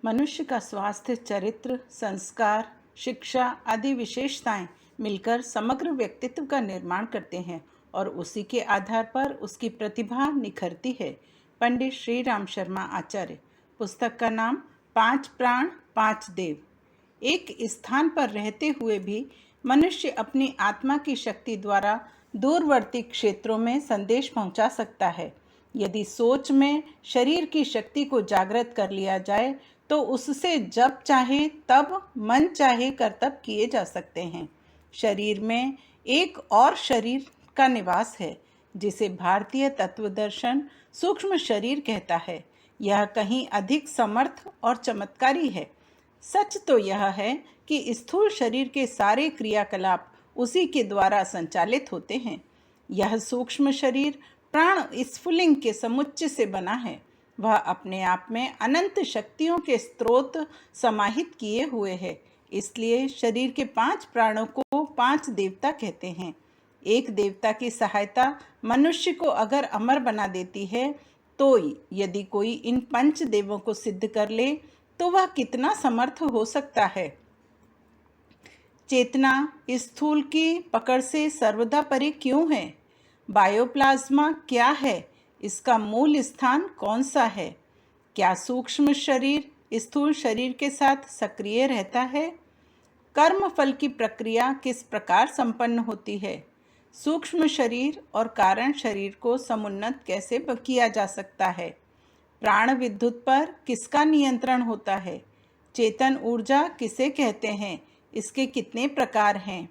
मनुष्य का स्वास्थ्य, चरित्र, संस्कार, शिक्षा आदि विशेषताएं मिलकर समग्र व्यक्तित्व का निर्माण करते हैं और उसी के आधार पर उसकी प्रतिभा निखरती है। पंडित श्री राम शर्मा आचार्य। पुस्तक का नाम 5 प्राण 5 देव। एक स्थान पर रहते हुए भी मनुष्य अपनी आत्मा की शक्ति द्वारा दूरवर्ती क्षेत्रों में संदेश पहुंचा सकता है। यदि सोच में शरीर की शक्ति को जागृत कर लिया जाए तो उससे जब चाहे तब मन चाहे करतब किए जा सकते हैं। शरीर में एक और शरीर का निवास है जिसे भारतीय तत्वदर्शन सूक्ष्म शरीर कहता है। यह कहीं अधिक समर्थ और चमत्कारी है। सच तो यह है कि स्थूल शरीर के सारे क्रियाकलाप उसी के द्वारा संचालित होते हैं। यह सूक्ष्म शरीर प्राण स्फुलिंग के समुच्चय से बना है। वह अपने आप में अनंत शक्तियों के स्रोत समाहित किए हुए है। इसलिए शरीर के 5 प्राणों को 5 देवता कहते हैं। एक देवता की सहायता मनुष्य को अगर अमर बना देती है तो यदि कोई इन 5 देवों को सिद्ध कर ले तो वह कितना समर्थ हो सकता है। चेतना स्थूल की पकड़ से सर्वदा परे क्यों है? बायोप्लाज्मा क्या है? इसका मूल स्थान कौन सा है? क्या सूक्ष्म शरीर स्थूल शरीर के साथ सक्रिय रहता है? कर्म फल की प्रक्रिया किस प्रकार संपन्न होती है? सूक्ष्म शरीर और कारण शरीर को समुन्नत कैसे किया जा सकता है? प्राण विद्युत पर किसका नियंत्रण होता है? चेतन ऊर्जा किसे कहते हैं? इसके कितने प्रकार हैं?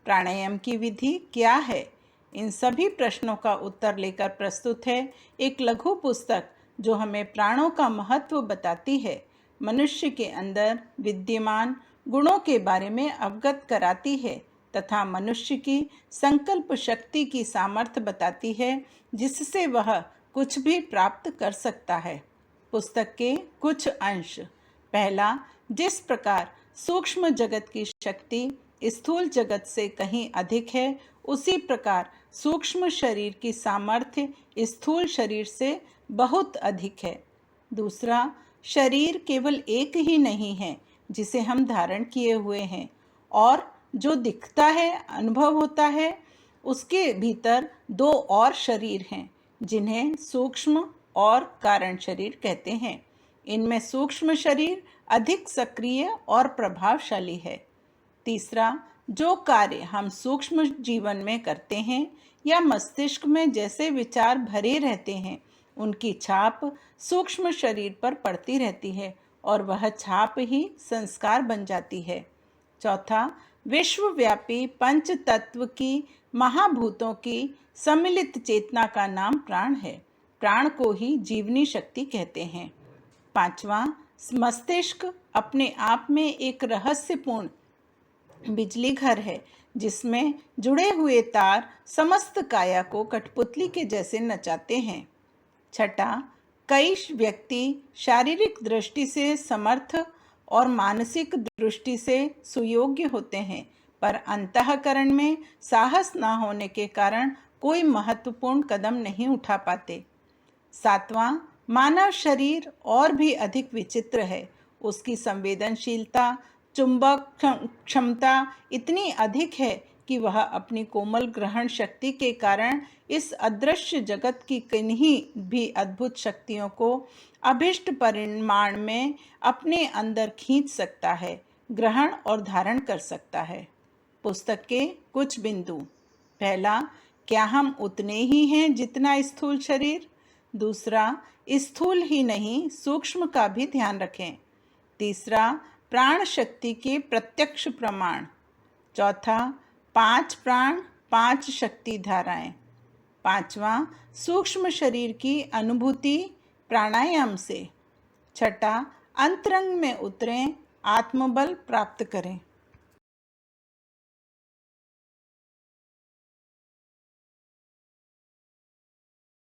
प्राणायाम की विधि क्या है? इन सभी प्रश्नों का उत्तर लेकर प्रस्तुत है एक लघु पुस्तक जो हमें प्राणों का महत्व बताती है, मनुष्य के अंदर विद्यमान गुणों के बारे में अवगत कराती है तथा मनुष्य की संकल्प शक्ति की सामर्थ्य बताती है जिससे वह कुछ भी प्राप्त कर सकता है। पुस्तक के कुछ अंश। पहला, जिस प्रकार सूक्ष्म जगत की शक्ति स्थूल जगत से कहीं अधिक है, उसी प्रकार सूक्ष्म शरीर की सामर्थ्य स्थूल शरीर से बहुत अधिक है। दूसरा, शरीर केवल एक ही नहीं है जिसे हम धारण किए हुए हैं और जो दिखता है, अनुभव होता है, उसके भीतर 2 और शरीर हैं जिन्हें सूक्ष्म और कारण शरीर कहते हैं। इनमें सूक्ष्म शरीर अधिक सक्रिय और प्रभावशाली है। तीसरा, जो कार्य हम सूक्ष्म जीवन में करते हैं या मस्तिष्क में जैसे विचार भरे रहते हैं, उनकी छाप सूक्ष्म शरीर पर पड़ती रहती है और वह छाप ही संस्कार बन जाती है। चौथा, विश्वव्यापी पंच तत्व की महाभूतों की सम्मिलित चेतना का नाम प्राण है। प्राण को ही जीवनी शक्ति कहते हैं। पांचवा, मस्तिष्क अपने आप में एक रहस्यपूर्ण बिजली घर है जिसमें जुड़े हुए तार समस्त काया को कठपुतली के जैसे नचाते हैं। छठा, कई व्यक्ति शारीरिक दृष्टि से समर्थ और मानसिक दृष्टि से सुयोग्य होते हैं, पर अंतःकरण में साहस न होने के कारण कोई महत्वपूर्ण कदम नहीं उठा पाते। सातवां, मानव शरीर और भी अधिक विचित्र है। उसकी संवेदनशीलता, चुंबक क्षमता इतनी अधिक है कि वह अपनी कोमल ग्रहण शक्ति के कारण इस अदृश्य जगत की किन्हीं भी अद्भुत शक्तियों को अभिष्ट परिमाण में अपने अंदर खींच सकता है, ग्रहण और धारण कर सकता है। पुस्तक के कुछ बिंदु। पहला, क्या हम उतने ही हैं जितना स्थूल शरीर? दूसरा, स्थूल ही नहीं सूक्ष्म का भी ध्यान रखें। तीसरा, प्राण शक्ति के प्रत्यक्ष प्रमाण। चौथा, 5 प्राण 5 शक्ति धाराएं। पांचवा, सूक्ष्म शरीर की अनुभूति प्राणायाम से। छठा, अंतरंग में उतरें, आत्मबल प्राप्त करें।